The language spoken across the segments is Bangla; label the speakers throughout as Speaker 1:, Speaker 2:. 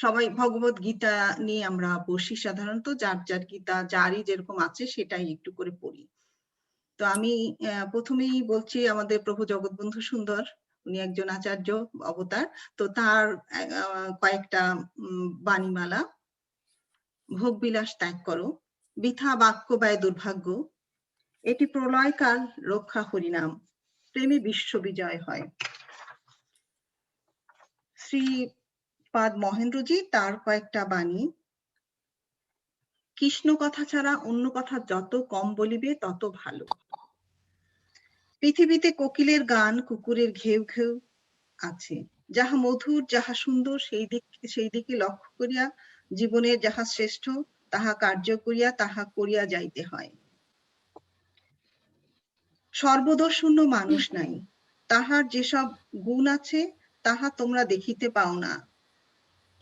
Speaker 1: সবাই ভগবত গীতা নিয়ে আমরা বসি, সাধারণত যার যার গীতা যারই যেরকম আছে সেটাই একটু করে পড়ি। তো আমি প্রথমেই বলছি আমাদের প্রভু জগৎবন্ধু সুন্দর, উনি একজন আচার্য অবতার। তো তার কয়েকটা বাণীমালা। ভোগ বিলাস ত্যাগ করো, বৃথা বাক্য ব্যয় দুর্ভাগ্য, এটি প্রলয়কাল রক্ষা হরিনাম, প্রেমে বিশ্ব বিজয় হয়। শ্রীপাদ মহেন্দ্রজি তার কয়েকটা বাণী। কৃষ্ণ কথা ছাড়া অন্য কথা যত কম বলিবে তত ভালো। পৃথিবীতে কোকিলের গান কুকুরের ঘেউ ঘেউ আছে, যাহা মধুর যাহা সুন্দর সেই দিকে লক্ষ্য করিয়া জীবনের যাহা শ্রেষ্ঠ তাহা কার্য করিয়া তাহা করিয়া যাইতে হয়। সর্বদোষ শূন্য মানুষ নাই, তাহার যেসব গুণ আছে তাহা তোমরা দেখিতে পাও না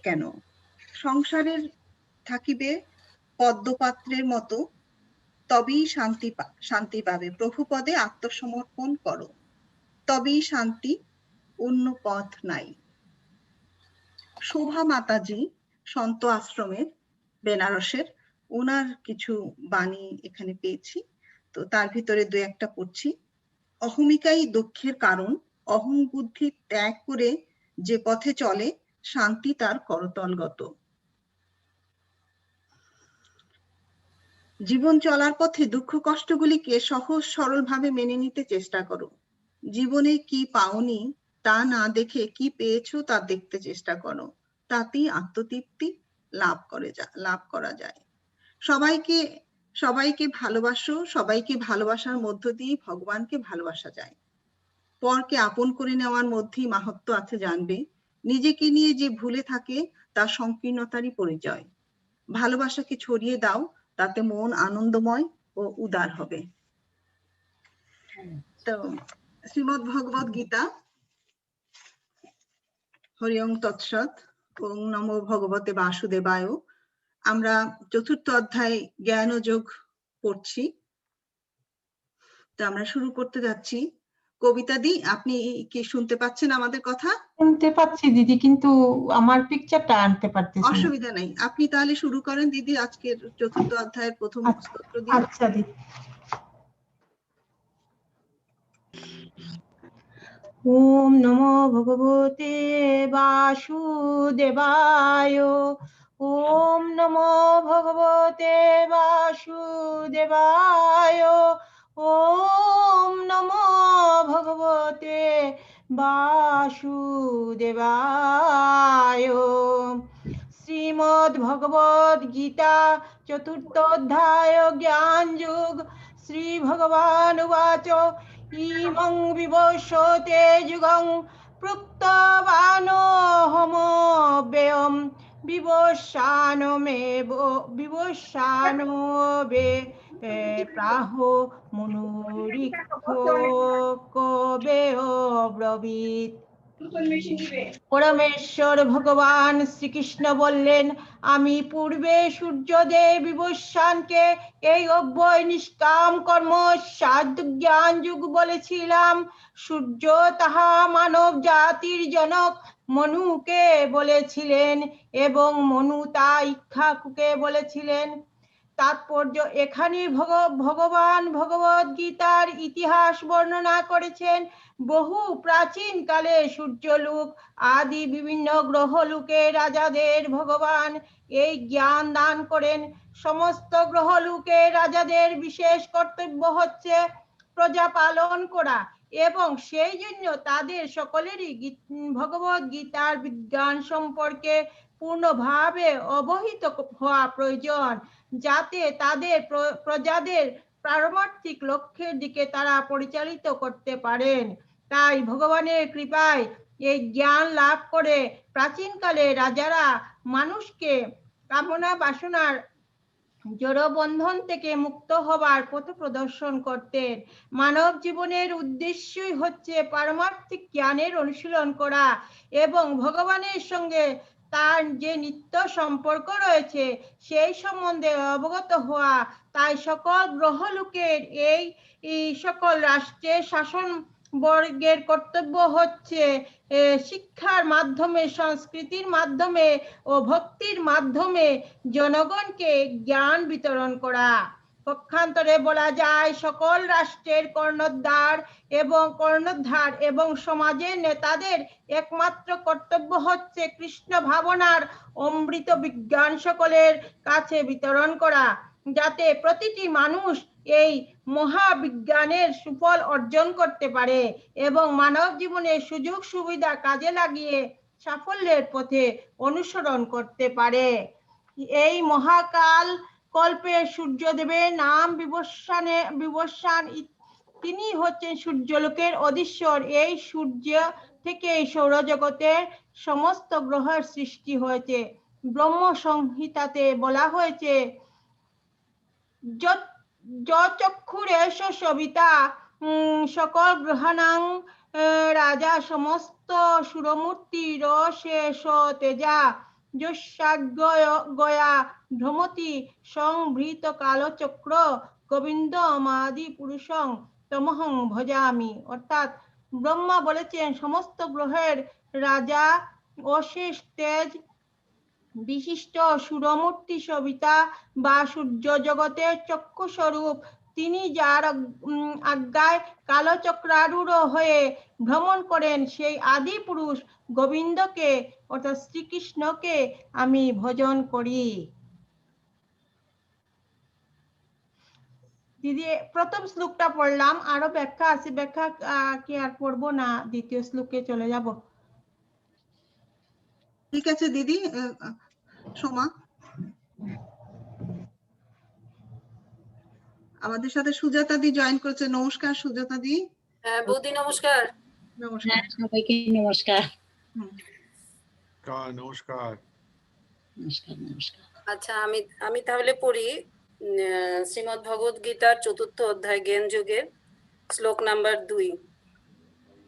Speaker 1: কেন? সংসারের থাকিবে পদ্মপাত্রের মতো, তবেই শান্তি পাবে। প্রভু পদে আত্মসমর্পণ করো, তবেই শান্তি, অন্য পথ নাই। শোভা মাতাজি সন্ত আশ্রমের বেনারসের, ওনার কিছু বাণী এখানে পেয়েছি, তো তার ভিতরে দু একটা পড়ছি। অহমিকাই দুঃখের কারণ, অহং বুদ্ধি ত্যাগ করে যে পথে চলে শান্তি তার করতলগত। জীবন চলার পথে দুঃখ কষ্টগুলিকে সহজ সরল ভাবে মেনে নিতে চেষ্টা করো। জীবনে কি পাওনি তা না দেখে কি পেয়েছো তা দেখতে চেষ্টা করো, তাতেই আত্মতৃপ্তি লাভ করা যায়। সবাইকে ভালোবাসো, সবাইকে ভালোবাসার মধ্য দিয়ে ভগবানকে ভালোবাসা যায়। পরকে আপন করে নেওয়ার মধ্যেই মাহাত্ম্য আছে জানবে। নিজেকে নিয়ে যে ভুলে থাকে তার সংকীর্ণতারই পরিচয়। ভালোবাসাকে ছড়িয়ে দাও, তাতে মন আনন্দময় ও উদার হবে। তো শ্রীমদ্ ভগবত গীতা, হরি ওং তৎসৎ, ওং নমো ভগবতে বাসুদেবায়। আমরা চতুর্থ অধ্যায় জ্ঞান ও যোগ পড়ছি। তো আমরা শুরু করতে যাচ্ছি। কবিতা দি, আপনি কি শুনতে পাচ্ছেন আমাদের কথা?
Speaker 2: শুনতে পাচ্ছি দিদি, কিন্তু আমার পিকচারটা আনতে পারতেছি না।
Speaker 1: অসুবিধা নেই, আপনি তাহলে শুরু করেন দিদি আজকের চতুর্থ অধ্যায়ের প্রথম স্তোত্র দিয়ে।
Speaker 2: আচ্ছা দিদি। ওম নমো ভগবতে বাসুদেবায়। ওম নমো ভগবতে বাসুদেবায়। ওম নমো ভগবতে বাসুদেবায়। শ্রীমদ্ ভগবদ গীতা চতুর্থ অধ্যায় জ্ঞান যুগ। শ্রী ভগবান উবাচ ইমং বিবস্বতে যুগং প্রত্যবানোহমব্যয়ম বিবস্বানমে প্রাহ মনুরিক্ষো কবে অব্রবীত। পরমেশ্বর ভগবান শ্রীকৃষ্ণ বললেন, আমি পূর্বে সূর্যদেব বিবস্বানকে এই অব্যয় নিষ্কাম কর্ম সাধ্য জ্ঞান যুগ বলেছিলাম। সূর্য তাহা মানব জাতির জনক মনুকে বলেছিলেন এবং মনু তা ইক্ষ্বাকুকে বলেছিলেন। তাৎপর্য এখানে ভগবান ভগবদ গীতার ইতিহাস বর্ণনা করেছেন। বহু প্রাচীন কালে সূর্যলোক আদি বিভিন্ন গ্রহলোকে রাজাদের ভগবান এই জ্ঞান দান করেন। সমস্ত গ্রহলোকে রাজাদের বিশেষ কর্তব্য হচ্ছে প্রজা পালন করা, এবং সেই জন্য তাদের সকলেরই ভগবদ গীতার বিজ্ঞান সম্পর্কে পূর্ণভাবে অবহিত হওয়া প্রয়োজন, যাতে তাদের প্রজাদের পারমার্থিক লক্ষ্যের দিকে তারা পরিচালিত করতে পারেন। তাই ভগবানের কৃপায় এই জ্ঞান লাভ করে প্রাচীনকালে রাজারা মানুষকে কামনা বাসনার জড়বন্ধন থেকে মুক্ত হবার পথ প্রদর্শন করতেন। মানব জীবনের উদ্দেশ্যই হচ্ছে পারমার্থিক জ্ঞানের অনুশীলন করা এবং ভগবানের সঙ্গে তার যে নিত্য সম্পর্ক রয়েছে সেই সম্বন্ধে অবগত হওয়া। তাই সকল গ্রহলোকের এই সকল রাষ্ট্রের শাসন বর্গের কর্তব্য হচ্ছে শিক্ষার মাধ্যমে, সংস্কৃতির মাধ্যমে ও ভক্তির মাধ্যমে জনগণকে জ্ঞান বিতরণ করা। পক্ষান্তরে বলা যায় সকল রাষ্ট্রের কর্ণধার এবং সমাজের নেতাদের একমাত্র কর্তব্য হচ্ছে কৃষ্ণ ভাবনার অমৃত বিজ্ঞান সকলের কাছে বিতরণ করা, যাতে প্রতিটি মানুষ এই মহাবিজ্ঞানের সুফল অর্জন করতে পারে এবং মানব জীবনের সুযোগ সুবিধা কাজে লাগিয়ে সাফল্যের পথে অনুসরণ করতে পারে। এই মহাকাল কল্পে সূর্যদেবের নাম বিবস্বান, তিনি হচ্ছেন সূর্যলোকের অধীশ্বর। এই সূর্য থেকে সৌরজগতের সমস্ত গ্রহের সৃষ্টি হয়েছে। ব্রহ্ম সংহিতাতে বলা হয়েছে, চক্ষুরেশ সবিতা সকল গ্রহাণাং রাজা সমস্ত সুরমূর্তি রশেষ তেজা গয়া ভ্রমতি সংভৃত কালচক্র গোবিন্দ মাদি পুরুষং তমহং ভজামি। অর্থাৎ ব্রহ্মা বলেছেন সমস্ত গ্রহের রাজা অশেষ তেজ বিশিষ্ট সুরমূর্তি সবিতা বা সূর্য জগতের চক্ষু স্বরূপ, তিনি যার আজ্ঞায় কালচক্রারূঢ় হয়ে ভ্রমণ করেন, সেই আদি পুরুষ গোবিন্দকে অর্থাৎ শ্রীকৃষ্ণকে আমি ভজন করি। দিদি প্রথম শ্লোকটা পড়লাম, আরো ব্যাখ্যা আছে, ব্যাখ্যা কি আর পড়বো না, দ্বিতীয় শ্লোকে চলে যাব।
Speaker 1: ঠিক আছে দিদি। সোমা, আমাদের সাথে সুজাতা দি জয়েন করেছে। নমস্কার সুজাতা দি।
Speaker 3: হ্যাঁ বৌদি নমস্কার।
Speaker 1: নমস্কার
Speaker 4: সবাইকে নমস্কার।
Speaker 5: নমস্কার।
Speaker 4: নমস্কার।
Speaker 3: আচ্ছা আমি তাহলে পড়ি শ্রীমদ্ ভগবদ গীতার ৪র্থ অধ্যায় জ্ঞান যোগের শ্লোক নাম্বার ২।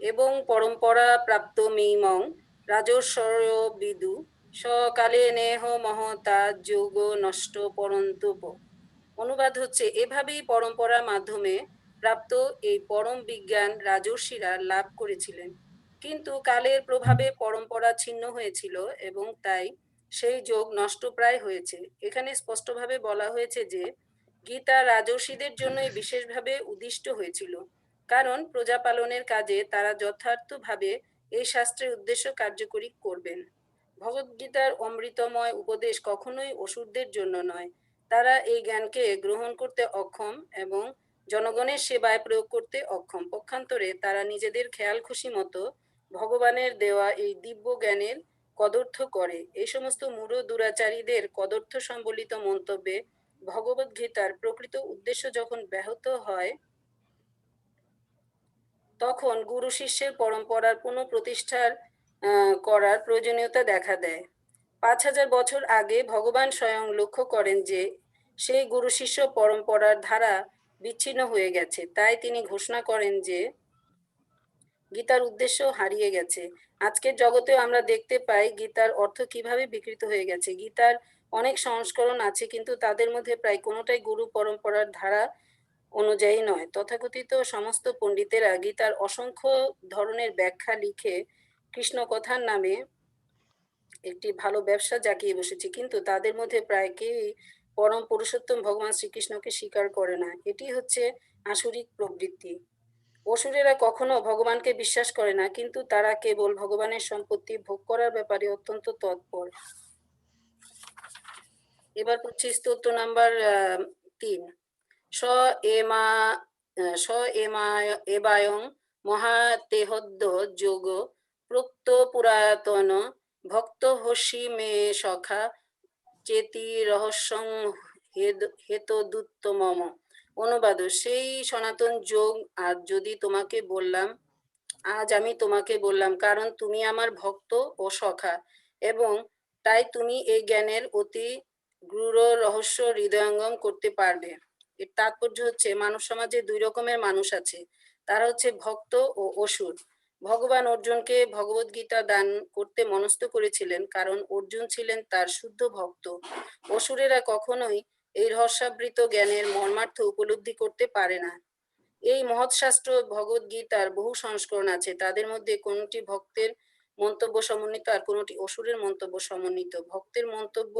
Speaker 3: এবং পরম্পরা প্রাপ্ত মিমং রাজস্বর বিদু সকালে নেহ মহতা যোগ নষ্ট পরন্তপ। অনুবাদ হচ্ছে, এভাবেই পরম্পরার মাধ্যমে প্রাপ্ত এই পরম বিজ্ঞান রাজর্ষিরা লাভ করেছিলেন, কিন্তু কালের প্রভাবে পরম্পরা ছিন্ন হয়েছিল এবং তাই সেই যোগ নষ্টপ্রায় হয়েছে। এখানে স্পষ্টভাবে বলা হয়েছে যে গীতা রাজর্ষিদের জন্যই বিশেষভাবে উদ্দিষ্ট হয়েছিল, কারণ প্রজা পালনের কাজে তারা যথার্থভাবে এই শাস্ত্রের উদ্দেশ্য কার্যকরী করবেন। ভগবদ্গীতার অমৃতময় উপদেশ কখনোই অসুরদের জন্য নয়, তারা এই জ্ঞানকে গ্রহণ করতে অক্ষম এবং জনগণের সেবায় প্রয়োগ করতে অক্ষম। পক্ষান্তরে তারা নিজেদের খেয়াল খুশি মতো ভগবানের দেওয়া এই দিব্য জ্ঞানের কদর্থ করে। এই সমস্ত মূঢ় দুরাচারীদের কদর্থ সম্বলিত মন্তব্যে ভগবদ গীতার প্রকৃত উদ্দেশ্য যখন ব্যাহত হয়, তখন গুরু শিষ্যের পরম্পরার পুনঃপ্রতিষ্ঠার করার প্রয়োজনীয়তা দেখা দেয়। ৫,০০০ বছর আগে ভগবান স্বয়ং লক্ষ্য করেন যে সেই গুরু শিষ্য পরম্পরার ধারা বিচ্ছিন্ন হয়ে গেছে, তাই তিনি ঘোষণা করেন যে গীতার উদ্দেশ্য হারিয়ে গেছে। আজকের জগতেও আমরা দেখতে পাই গীতার অর্থ কিভাবে বিকৃত হয়ে গেছে। গীতার অনেক সংস্করণ আছে, কিন্তু তাদের মধ্যে প্রায় কোনোটাই গুরু পরম্পরার ধারা অনুযায়ী নয়। তথাকথিত সমস্ত পণ্ডিতেরা গীতার অসংখ্য ধরনের ব্যাখ্যা লিখে কৃষ্ণ কথার নামে একটি ভালো ব্যবসা জাগিয়ে বসেছে, কিন্তু তাদের মধ্যে প্রায় কেউই পরম পুরুষোত্তম ভগবান শ্রীকৃষ্ণকে স্বীকার করে না। এটি হচ্ছে আসুরিক প্রবৃত্তি। অসুরেরা কখনো ভগবানকে বিশ্বাস করে না, কিন্তু তারা কেবল ভগবানের সম্পত্তি ভোগ করার ব্যাপারে অত্যন্ত তৎপর। এবার পড়ছি স্তোত্র নাম্বার ৩। এবায়ং মহাতেহদ্য যোগ প্রোক্ত পুরাতন ভক্ত হসি মে সখা চেতি রহস্যং হেতদুত্তমম। অনুবাদ, সেই সনাতন যোগ আজ আমি তোমাকে বললাম, কারণ তুমি আমার ভক্ত ও সখা, এবং তাই তুমি এই জ্ঞানের অতি গূঢ় রহস্য হৃদয়ঙ্গম করতে পারবে। এর তাৎপর্য হচ্ছে, মানব সমাজে ২ রকমের মানুষ আছে, তারা হচ্ছে ভক্ত ও অসুর। ভগবান অর্জুনকে ভগবদ গীতা দান করতে মনস্থ করেছিলেন, কারণ অর্জুন ছিলেন তার শুদ্ধ ভক্ত। অসুরেরা কখনোই এই রহস্যাবৃত জ্ঞানের মর্মার্থ উপলব্ধি করতে পারে না। এই মহৎ শাস্ত্র ভগবদ গীতার বহু সংস্করণ আছে, তাদের মধ্যে কোনটি ভক্তের মন্তব্য সমন্বিত আর কোনটি অসুরের মন্তব্য সমন্বিত। ভক্তের মন্তব্য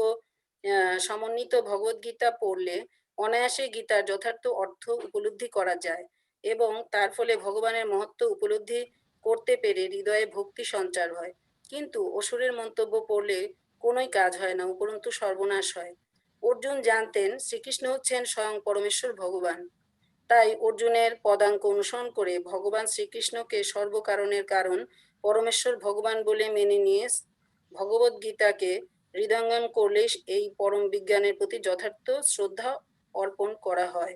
Speaker 3: সমন্বিত ভগবদ গীতা পড়লে অনায়াসে গীতার যথার্থ অর্থ উপলব্ধি করা যায় এবং তার ফলে ভগবানের মহত্ব উপলব্ধি করতে পেরে হৃদয়ে ভক্তি সঞ্চার হয়। কিন্তু অসুরের মন্তব্য পড়লে কোনোই কাজ হয় না, উপরন্তু সর্বনাশ হয়। অর্জুন জানতেন শ্রীকৃষ্ণ হচ্ছেন স্বয়ং পরমেশ্বর ভগবান, তাই অর্জুনের পদাঙ্ক অনুসরণ করে ভগবান শ্রীকৃষ্ণকে সর্বকারণের কারণ পরমেশ্বর ভগবান বলে মেনে নিয়ে ভগবদ গীতাকে হৃদয়ঙ্গম করলে এই পরম বিজ্ঞানের প্রতি যথার্থ শ্রদ্ধা অর্পণ করা হয়।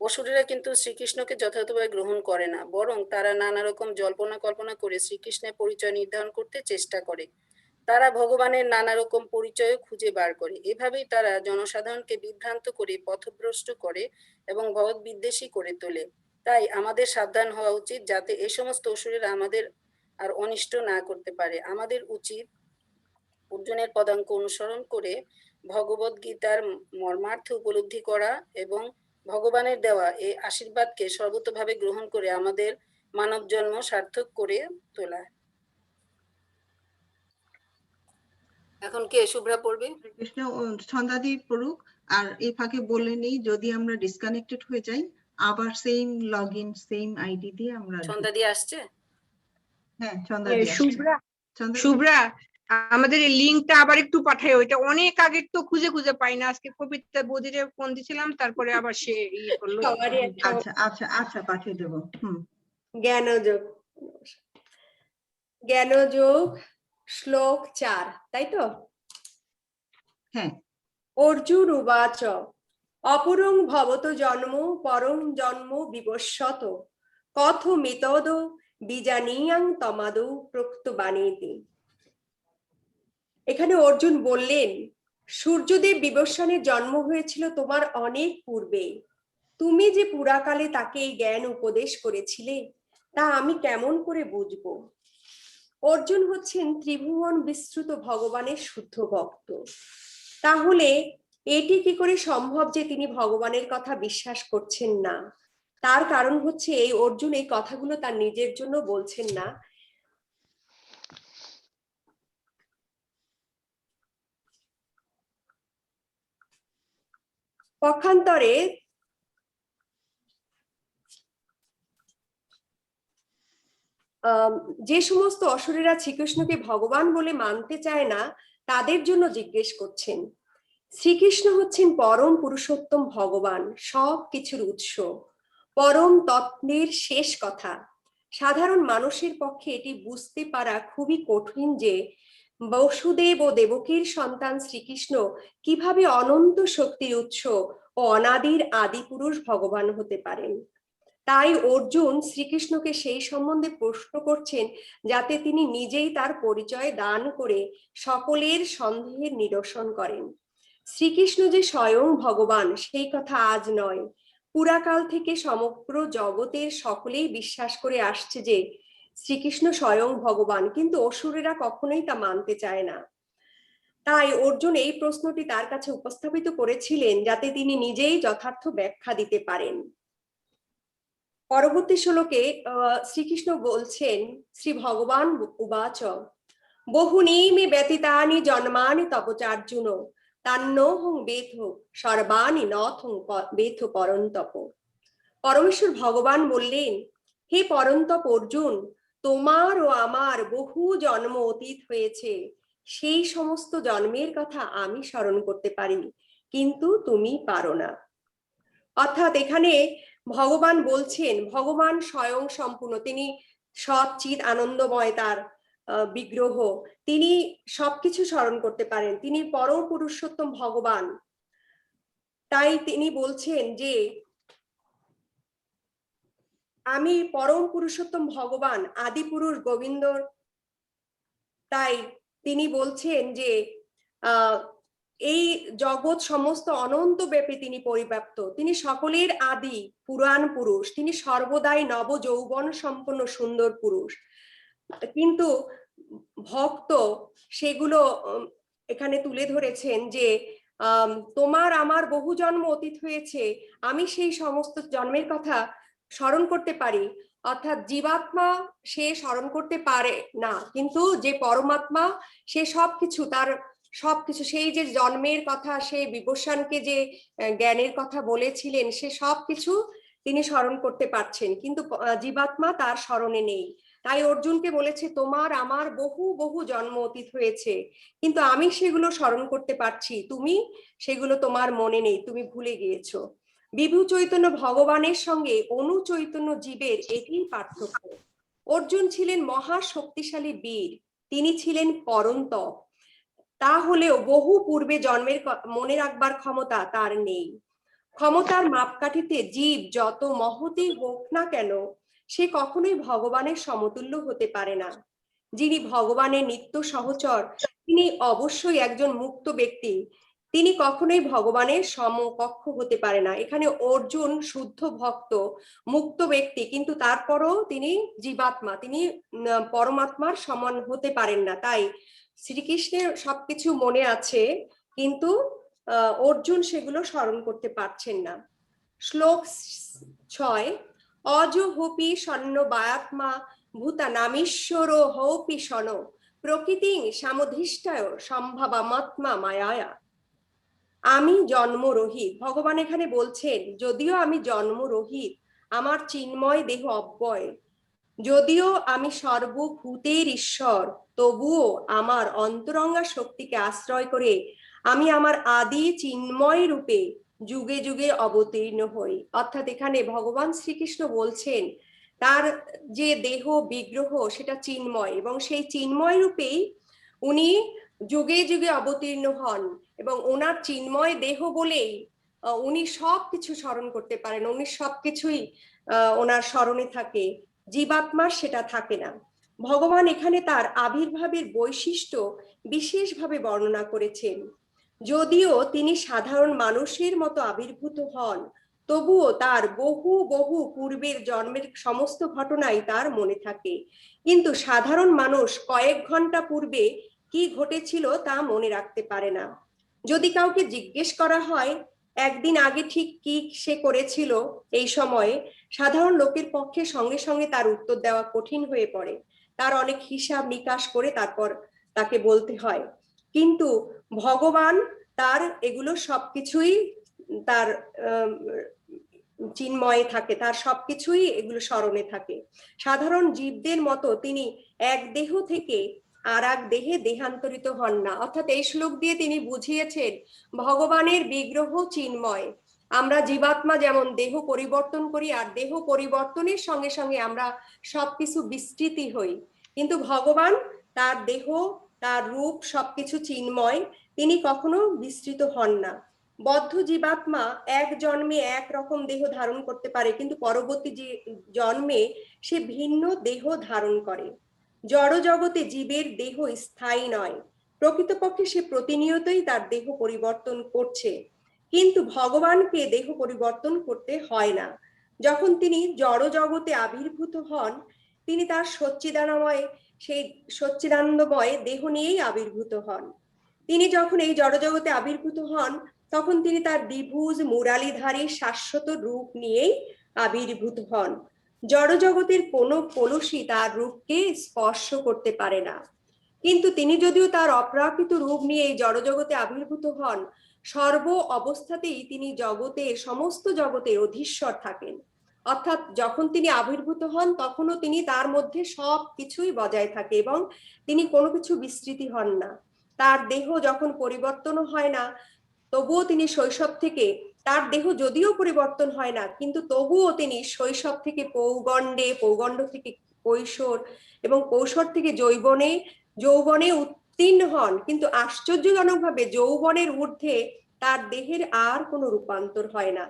Speaker 3: অসুরেরা কিন্তু শ্রীকৃষ্ণকে যথাযথভাবে গ্রহণ করে না, বরং তারা নানা রকম জল্পনা কল্পনা করে শ্রীকৃষ্ণের পরিচয় নির্ধারণ করতে চেষ্টা করে। তারা ভগবানের নানা রকম পরিচয় খুঁজে বার করে। এভাবেই তারা জনসাধারণকে বিভ্রান্ত করে পথভ্রষ্ট করে এবং ভগবত বিদ্বেষী করে তোলে। তাই আমাদের সাবধান হওয়া উচিত যাতে এই সমস্ত অসুরেরা আমাদের আর অনিষ্ট না করতে পারে। আমাদের উচিত অর্জুনের পদাঙ্ক অনুসরণ করে ভগবদ গীতার মর্মার্থ উপলব্ধি করা এবং ভগবানের দেওয়া এই আশীর্বাদকে সর্বতভাবে গ্রহণ করে আমাদের মানব জন্ম সার্থক করে তোলা। এখন কে শুভ্রা পড়বে?
Speaker 1: কৃষ্ণ ছন্দাদি পড়ুক। আর এই ফাঁকে বলে নেই, যদি আমরা ডিসকানেক্টেড হয়ে যাই আবার সেম লগইন সেম আইডি দিয়ে আমরা
Speaker 3: ছন্দাদি আসছে?
Speaker 1: হ্যাঁ ছন্দাদি আসছে।
Speaker 5: শুভ্রা আমাদের এই লিংকটা আবার একটু পাঠায়, ওইটা অনেক আগে তো খুঁজে খুঁজে পাই না। আজকে কবিতা বদিরে ফোন দিছিলাম, তারপরে আবার সে ইয়ে করলো।
Speaker 1: আচ্ছা আচ্ছা আচ্ছা পাঠিয়ে দেবো।
Speaker 6: জ্ঞানযোগ শ্লোক 4, তাই তো?
Speaker 1: হ্যাঁ।
Speaker 6: অর্জুন উবাচ অপরং ভবত জন্ম পরং জন্ম বিবস্বত কথমিতদ বিজানীয়াং তমাদৌ প্রক্তবাণীতি। এখানে অর্জুন বললেন, সূর্যদেব বিবস্বানের জন্ম হয়েছিল তোমার অনেক পূর্বে। তুমি যে পুরাকালে তাকে এই জ্ঞান উপদেশ করেছিলে তা আমি কেমন করে বুঝবো? অর্জুন হচ্ছেন ত্রিভুবন বিস্তৃত ভগবানের শুদ্ধ ভক্ত। তাহলে এটি কি করে সম্ভব যে তিনি ভগবানের কথা বিশ্বাস করছেন না? তার কারণ হচ্ছে এই অর্জুন এই কথাগুলো তার নিজের জন্য বলছেন না, পক্ষান্তরে যে সমস্ত অসুরেরা শ্রীকৃষ্ণকে ভগবান বলে মানতে চায় না তাদের জন্য জিজ্ঞেস করছেন। শ্রীকৃষ্ণ হচ্ছেন পরম পুরুষোত্তম ভগবান, সব কিছুর উৎস, পরম তত্ত্বের শেষ কথা। সাধারণ মানুষের পক্ষে এটি বুঝতে পারা খুবই কঠিন যে বসুদেব ও দেবকীর সন্তান শ্রীকৃষ্ণ কিভাবে অনন্ত শক্তির উৎস ও অনাদির আদি পুরুষ ভগবান হতে পারেন। তাই অর্জুন শ্রীকৃষ্ণকে সেই সম্বন্ধে প্রশ্ন করছেন যাতে তিনি নিজেই তার পরিচয় দান করে সকলের সন্দেহের নিরসন করেন। শ্রীকৃষ্ণ যে স্বয়ং ভগবান সেই কথা আজ নয়, পুরাকাল থেকে সমগ্র জগতের সকলেই বিশ্বাস করে আসছে যে শ্রীকৃষ্ণ স্বয়ং ভগবান, কিন্তু অসুরেরা কখনোই তা মানতে চায় না। তাই অর্জুন এই প্রশ্নটি তার কাছে উপস্থাপিত করেছিলেন যাতে তিনি নিজেই যথার্থ ব্যাখ্যা দিতে পারেন। পরবর্তী শ্লোকে শ্রীকৃষ্ণ বলছেন, শ্রী ভগবান উবাচ বহুনি মে ব্যতীতানি জন্মানি তপচার্জুন তান্নহং বেথ সর্বাণি নথং বেথ পরন্তপ। পরমেশ্বর ভগবান বললেন, হে পরন্তপ অর্জুন, তোমার ও আমার বহু জন্ম অতীত হয়েছে, সেই সমস্ত জন্মের কথা আমি স্মরণ করতে পারি, কিন্তু তুমি পারো না। অর্থাৎ এখানে ভগবান বলছেন ভগবান স্বয়ং সম্পূর্ণ, তিনি সচ্চিৎ আনন্দময়, তার বিগ্রহ, তিনি সবকিছু স্মরণ করতে পারেন, তিনি পরম পুরুষোত্তম ভগবান। তাই তিনি বলছেন যে আমি পরম পুরুষোত্তম ভগবান, আদি পুরুষ গোবিন্দ। তাই তিনি বলছেন যে এই জগৎ সমস্ত অনন্ত ব্যাপী তিনি পরিব্যাপ্ত, তিনি সকলের আদি পুরাণ পুরুষ, তিনি সর্বদাই নব যৌবন সম্পন্ন সুন্দর পুরুষ। কিন্তু ভক্ত সেগুলো এখানে তুলে ধরেছেন যে তোমার আমার বহু জন্ম অতীত হয়েছে, আমি সেই সমস্ত জন্মের কথা স্মরণ করতে পারি, অর্থাৎ জীবাত্মা সে স্মরণ করতে পারে না, কিন্তু যে পরমাত্মা সে সবকিছু, তার সবকিছু, সেই যে জন্মের কথা, সেই বিবস্বানকে যে জ্ঞানের কথা বলেছিলেন, সে সবকিছু তিনি স্মরণ করতে পারছেন, কিন্তু জীবাত্মা তার স্মরণে নেই। তাই অর্জুনকে বলেছে, তোমার আমার বহু বহু জন্ম অতীত হয়েছে, কিন্তু আমি সেগুলো স্মরণ করতে পারছি, তুমি সেগুলো তোমার মনে নেই, তুমি ভুলে গিয়েছো। বিভু চৈতন্য ভগবানের সঙ্গে অনু চৈতন্য জীবের এটিই পার্থক্য। অর্জুন ছিলেন মহা শক্তিশালী বীর, তিনি ছিলেন পরন্তপ, তা হলেও বহু পূর্বে জন্মের মনে রাখবার ক্ষমতা তার নেই। ক্ষমতার মাপকাঠিতে জীব যত মহতই হোক না কেন, সে কখনোই ভগবানের সমতুল্য হতে পারে না। যিনি ভগবানের নিত্য সহচর, তিনি অবশ্যই একজন মুক্ত ব্যক্তি, তিনি কখনোই ভগবানের সমকক্ষ হতে পারে না। এখানে অর্জুন শুদ্ধ ভক্ত, মুক্ত ব্যক্তি, কিন্তু তারপরও তিনি জীবাত্মা, তিনি পরমাত্মার সমান হতে পারেন না। তাই শ্রীকৃষ্ণের সবকিছু মনে আছে, কিন্তু অর্জুন সেগুলো স্মরণ করতে পারছেন না। শ্লোক 6, অজ হোপি স্বর্ণ বায়াত্মা ভূতা নামীশ্বর হৌপি শন প্রকৃতি সামধিষ্ঠায় সম্ভাবামাত্মা মায়া। আমি জন্মরহিত, ভগবান এখানে বলছেন, যদিও আমি জন্মরহিত, আমার চিন্ময় দেহ অব্যয়, যদিও আমি সর্বভূতের ঈশ্বর, তবুও আমার অন্তরঙ্গা শক্তিকে আশ্রয় করে আমি আমার আদি চিন্ময় রূপে যুগে যুগে অবতীর্ণ হই। অর্থাৎ এখানে ভগবান শ্রীকৃষ্ণ বলছেন তার যে দেহ বিগ্রহ সেটা চিন্ময়, এবং সেই চিন্ময় রূপেই উনি যুগে যুগে অবতীর্ণ হন, এবং ওনার চিন্ময় দেহ বলেই উনি সবকিছু স্মরণ করতে পারেন, উনি সবকিছুই ওনার স্মরণে থাকে। জীবাত্মার সেটা থাকে না। ভগবান এখানে তার আবির্ভাবের বৈশিষ্ট্য বিশেষভাবে বর্ণনা করেছেন। যদিও তিনি সাধারণ মানুষের মতো আবির্ভূত হন, তবুও তার বহু বহু পূর্বের জন্মের সমস্ত ঘটনাই তার মনে থাকে, কিন্তু সাধারণ মানুষ কয়েক ঘন্টা পূর্বে কি ঘটেছিল তা মনে রাখতে পারে না। যদি কাউকে জিজ্ঞেস করা হয় একদিন আগে ঠিক কি সে করেছিল এই সময়ে, সাধারণ লোকের পক্ষে সঙ্গে সঙ্গে তার উত্তর দেওয়া কঠিন হয়ে পড়ে, তার অনেক হিসাব নিকাশ করে তারপর তাকে বলতে হয়। কিন্তু ভগবান তার এগুলো সবকিছুই তার চিন্ময়ে থাকে, তার সবকিছুই এগুলো স্মরণে থাকে। সাধারণ জীবদের মতো তিনি এক দেহ থেকে আর এক দেহে দেহান্তরিত হন না। অর্থাৎ এই শ্লোক দিয়ে তিনি বুঝিয়েছেন ভগবানের বিগ্রহ চিন্ময়। আমরা জীবাত্মা যেমন দেহ পরিবর্তন করি, আর দেহ পরিবর্তনের সঙ্গে সঙ্গে আমরা সবকিছু বিস্তৃতি হই, কিন্তু ভগবান তার দেহ, তার রূপ সবকিছু চিন্ময়, তিনি কখনো বিস্তৃত হন না। বদ্ধ জীবাত্মা এক জন্মে এক রকম দেহ ধারণ করতে পারে, কিন্তু পরবর্তী জন্মে সে ভিন্ন দেহ ধারণ করে। জড় জগতে জীবের দেহ স্থায়ী নয়, প্রকৃতপক্ষে সে প্রতিনিয়তই তার দেহ পরিবর্তন করছে, কিন্তু ভগবানকে দেহ পরিবর্তন করতে হয় না। যখন তিনি জড় জগতে আবির্ভূত হন, তিনি তার সচ্চিদানময়, সেই সচ্চিদানন্দময় দেহ নিয়েই আবির্ভূত হন। তিনি যখন এই জড় জগতে আবির্ভূত হন, তখন তিনি তার দ্বিভুজ মুরালিধারী শাশ্বত রূপ নিয়েই আবির্ভূত হন। জড় জগতের কোনো কলসী তার রূপকে স্পর্শ করতে পারে না, কিন্তু তিনি যদিও তার অপ্রাকৃত রূপ নিয়ে এই জড় জগতে আবির্ভূত হন, সর্ব অবস্থাতেই তিনি জগতের, সমস্ত জগতের অধীশ্বর থাকেন। অর্থাৎ যখন তিনি আবির্ভূত হন তখনও তিনি তার মধ্যে সব কিছুই বজায় থাকে, এবং তিনি কোনো কিছু বিস্তৃতি হন না। তার দেহ যখন পরিবর্তন হয় না, তবুও তিনি শৈশব থেকে, তার দেহ যদিও পরিবর্তন হয় না, কিন্তু তবুও তিনি শৈশব থেকে পৌগণ্ডে, পৌগণ্ড থেকে কৈশোর, এবং কৈশোর থেকে যৌবনে উত্তীর্ণ হন, কিন্তু আশ্চর্যজনকভাবে যৌবনের ঊর্ধ্বে তার দেহের আর কোনো রূপান্তর হয় না।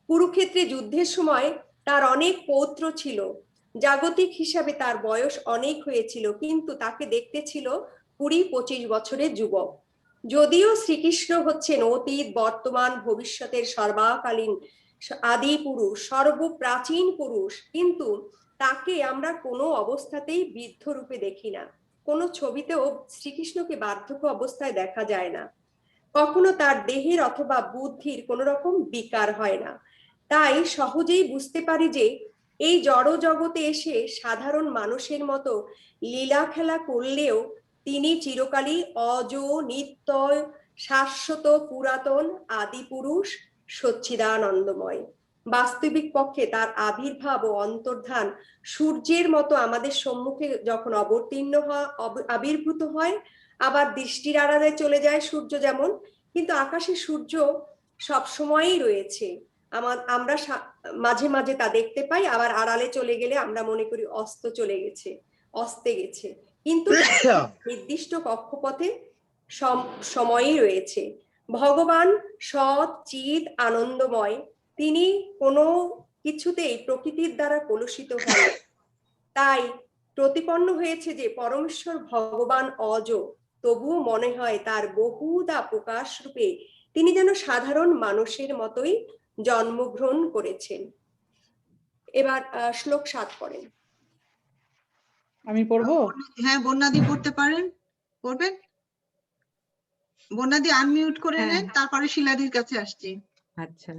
Speaker 6: কুরুক্ষেত্রে যুদ্ধের সময় তার অনেক পৌত্র ছিল, জাগতিক হিসাবে তার বয়স অনেক হয়েছিল, কিন্তু তাকে দেখতে ছিল 20-25 বছরের যুবক। যদিও শ্রীকৃষ্ণ হচ্ছেন অতীত, বর্তমান, ভবিষ্যতের সর্বকালীন আদি পুরুষ, সর্বপ্রাচীন পুরুষ, কিন্তু তাকে আমরা কোনো অবস্থাতেই বৃদ্ধ রূপে দেখি না। কোনো ছবিতেও শ্রীকৃষ্ণকে বার্ধক্য অবস্থায় দেখা যায় না, কখনো তার দেহের অথবা বুদ্ধির কোনো রকম বিকার হয় না। তাই সহজেই বুঝতে পারি যে এই জড় জগতে এসে সাধারণ মানুষের মতো লীলা খেলা করলেও তিনি চিরকালই অজ, নিত্য, শাশ্বত, পুরাতন, আদি পুরুষ, সচ্চিদানন্দময়। বাস্তবিক পক্ষে তার আবির্ভাব ও অন্তর্ধান সূর্যের মতো আমাদের সম্মুখে যখন আবির্ভূত হয়, আবার দৃষ্টির আড়ালে চলে যায় সূর্য যেমন, কিন্তু আকাশে সূর্য সবসময়ই রয়েছে। আমরা মাঝে মাঝে তা দেখতে পাই, আবার আড়ালে চলে গেলে আমরা মনে করি অস্তে গেছে, কিন্তু নির্দিষ্ট কক্ষপথে সময়ই রয়েছে। ভগবান সৎ, চিৎ, আনন্দময়, তিনি কোনো কিছুতেই প্রকৃতির দ্বারা কলুষিত হন। তাই প্রতিপন্ন হয়েছে যে পরমেশ্বর ভগবান অজ, তবুও মনে হয় তার বহুদা প্রকাশ রূপে তিনি যেন সাধারণ মানুষের মতোই জন্মগ্রহণ করেছেন। এবার শ্লোক 7 পড়েন।
Speaker 7: আমি পড়বো?
Speaker 1: হ্যাঁ, বন্যাদি পড়তে পারেন, পড়বেন। বন্যাদি আনমিউট করে নেন, তারপরে শিলাদির কাছে আসছি।
Speaker 7: আচ্ছা,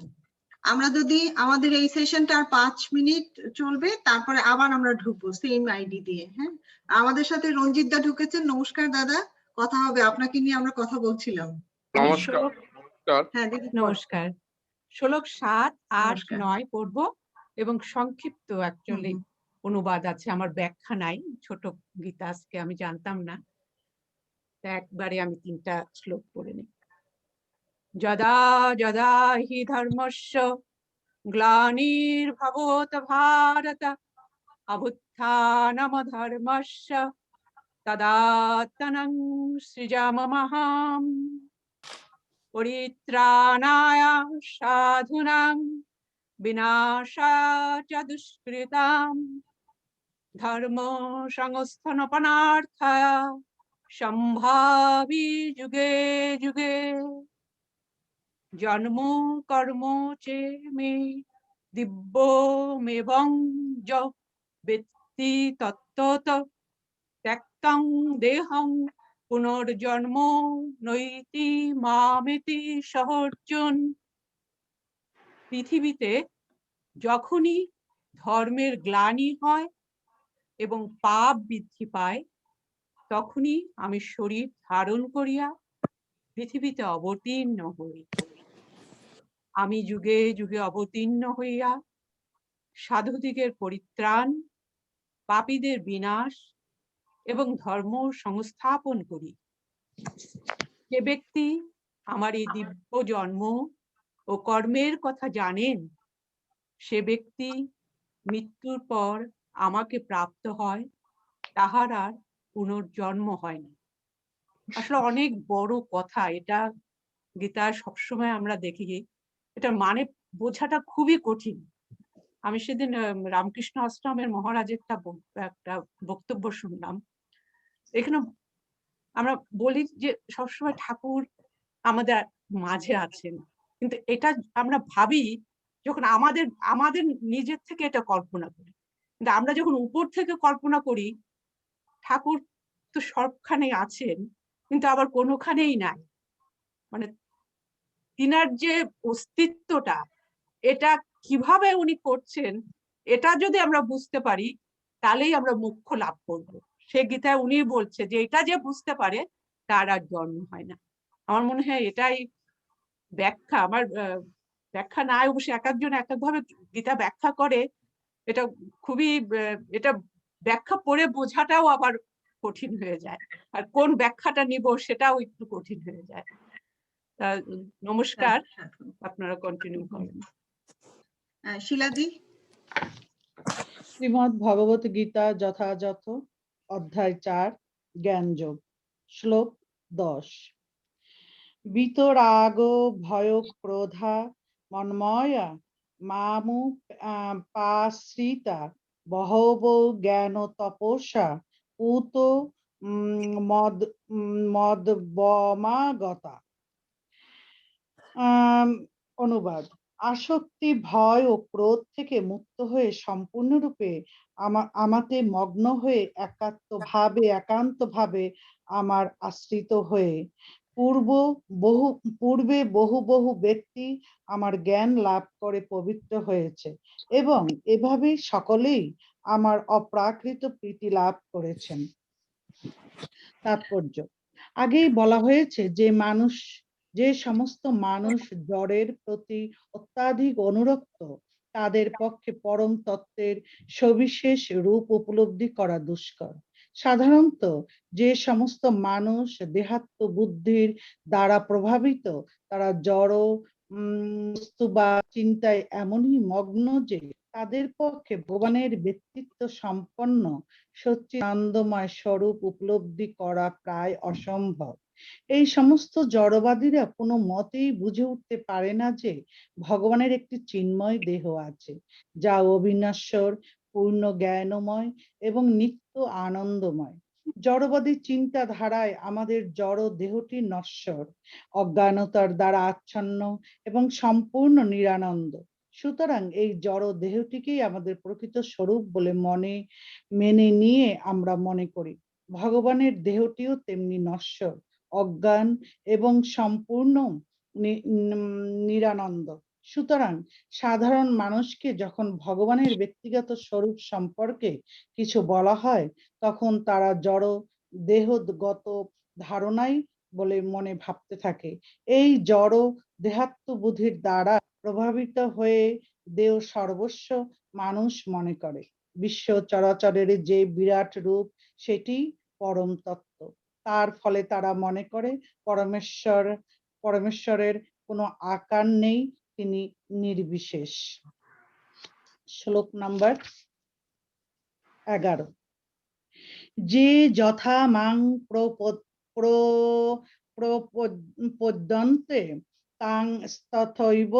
Speaker 1: আমরা যদি আমাদের এই সেশনটা আর 5 মিনিট চলবে, তারপরে আবার আমরা ঢুকবো সেম আইডি দিয়ে। হ্যাঁ, আমাদের সাথে রঞ্জিত দা ঢুকেছেন। নমস্কার দাদা, কথা হবে, আপনাকে নিয়ে আমরা কথা বলছিলাম।
Speaker 8: নমস্কার।
Speaker 1: হ্যাঁ দিদি,
Speaker 7: নমস্কার। শ্লোক 7, 8,
Speaker 1: নমস্কার।
Speaker 7: 9 পড়বো এবং সংক্ষিপ্ত অ্যাকচুয়ালি অনুবাদ আছে, আমার ব্যাখ্যা নাই। ছোট গীতা আজকে আমি জানতাম না, একবারে আমি 3টা শ্লোক পড়ে নিই। যদা যদা হি ধর্মস্য গ্লানির্ভবত ভারত অভ্যুত্থানমধর্মস্য তদাত্মনং সৃজামহং পরিত্রাণায় সাধুনাং বিনাশায় চ দুষ্কৃতাম ধর্ম সংস্থাপনার্থায় সম্ভাবি যুগে যুগে জন্ম কর্ম চে মে দিব্যমেবং য বেত্তি তত্ত্বত ত্যক্তং দেহং পুনর্জন্ম নৈতি মামেতি সহর্জুন। পৃথিবীতে যখনই ধর্মের গ্লানি হয় এবং পাপ বৃদ্ধি পায়, তখনই আমি শরীর ধারণ করিয়া পৃথিবীতে অবতীর্ণ হই। আমি যুগে যুগে অবতীর্ণ হইয়া সাধুদিগের পরিত্রাণ, পাপীদের বিনাশ এবং ধর্ম সংস্থাপন করি। যে ব্যক্তি আমার এই দিব্য জন্ম ও কর্মের কথা জানেন, সে ব্যক্তি মৃত্যুর পর আমাকে প্রাপ্ত হয়, তাহার আর পুনর্জন্ম হয় না। আসলে অনেক বড় কথা এটা, গীতা সবসময় আমরা দেখি, এটা মানে বোঝাটা খুবই কঠিন। আমি সেদিন রামকৃষ্ণ আশ্রমের মহারাজের একটা বক্তব্য শুনলাম। এখানে আমরা বলি যে সবসময় ঠাকুর আমাদের মাঝে আছেন, কিন্তু এটা আমরা ভাবি যখন আমাদের নিজের থেকে এটা কল্পনা করি, কিন্তু আমরা যখন উপর থেকে কল্পনা করি ঠাকুর তো সবখানে আছেন, কিন্তু আবার কোনোখানেই নাই। মানে তিনার যে অস্তিত্বটা, এটা কিভাবে উনি করছেন, এটা যদি আমরা বুঝতে পারি তাহলেই আমরা মোক্ষ লাভ করব। সে গীতায় উনি বলছে যে এটা যে বুঝতে পারে তার আর জন্ম হয় না। আমার মনে হয় এটাই ব্যাখ্যা। আমার ব্যাখ্যা নাই, অবশ্যই এক একজন এক একভাবে গীতা ব্যাখ্যা করে, এটা খুবই এটা ব্যাখ্যা পড়ে বোঝাটাও আবার কঠিন হয়ে যায়, আর কোন ব্যাখ্যাটা নিব সেটাও একটু কঠিন হয়ে যায়। নমস্কার, আপনারা কন্টিনিউ করেন।
Speaker 1: শিলাদি।
Speaker 7: শ্রীমদ্ ভগবত গীতা যথাযথ, অধ্যায় 4, জ্ঞানযোগ, শ্লোক 10। বিতরাগ ভয় ক্রোধা মন্ময়া মামু পাশ্রিতা বহব জ্ঞান তপস্যা পুত মদবমাগতা। অনুবাদ: আসক্তি, ভয় ও ক্রোধ থেকে মুক্ত হয়ে সম্পূর্ণরূপে আমাতে মগ্ন হয়ে একান্তভাবে আমার আশ্রিত হয়ে
Speaker 8: পূর্বে বহু বহু ব্যক্তি আমার জ্ঞান লাভ করে পবিত্র হয়েছে এবং এভাবেই সকলেই আমার অপ্রাকৃত প্রীতি লাভ করেছেন। তাৎপর্য, আগেই বলা হয়েছে যে সমস্ত মানুষ জড়ের প্রতি অত্যাধিক অনুরক্ত তাদের পক্ষে পরম তত্ত্বের সবিশেষ রূপ উপলব্ধি করা দুষ্কর। সাধারণত যে সমস্ত মানুষ দেহাত্ম বুদ্ধির দ্বারা প্রভাবিত তারা জড় বস্তু বা চিন্তায় এমনই মগ্ন যে তাদের পক্ষে ভগবানের ব্যক্তিত্ব সম্পন্ন সচ্চিদানন্দময় স্বরূপ উপলব্ধি করা প্রায় অসম্ভব। এই সমস্ত জড়বাদীরা কোনো মতেই বুঝে উঠতে পারে না যে ভগবানের একটি চিন্ময় দেহ আছে যা অবিনশ্বর, পূর্ণ জ্ঞানময় এবং নিত্য আনন্দময়। জড়বাদী চিন্তাধারায় আমাদের জড় দেহটি নশ্বর, অজ্ঞানতার দ্বারা আচ্ছন্ন এবং সম্পূর্ণ নিরানন্দ। সুতরাং এই জড় দেহটিকেই আমাদের প্রকৃত স্বরূপ বলে মেনে নিয়ে আমরা মনে করি ভগবানের দেহটিও তেমনি নশ্বর, অজ্ঞান এবং সম্পূর্ণ নিরানন্দ। সুতরাং সাধারণ মানুষকে যখন ভগবানের ব্যক্তিগত স্বরূপ সম্পর্কে কিছু বলা হয় তখন তারা জড় দেহগত ধারণাই বলে মনে ভাবতে থাকে। এই জড় দেহাত্মবুদ্ধির দ্বারা প্রভাবিত হয়ে দেহ সর্বস্ব মানুষ মনে করে। বিশ্ব চরাচরের যে বিরাট রূপ সেটি পরম তত্ত্ব। তার ফলে তারা মনে করে পরমেশ্বরের কোনো আকার নেই, তিনি নির্বিশেষ। শ্লোক নাম্বার 11। যে যথা মাং প্রপদ্যন্তে তাং তথৈব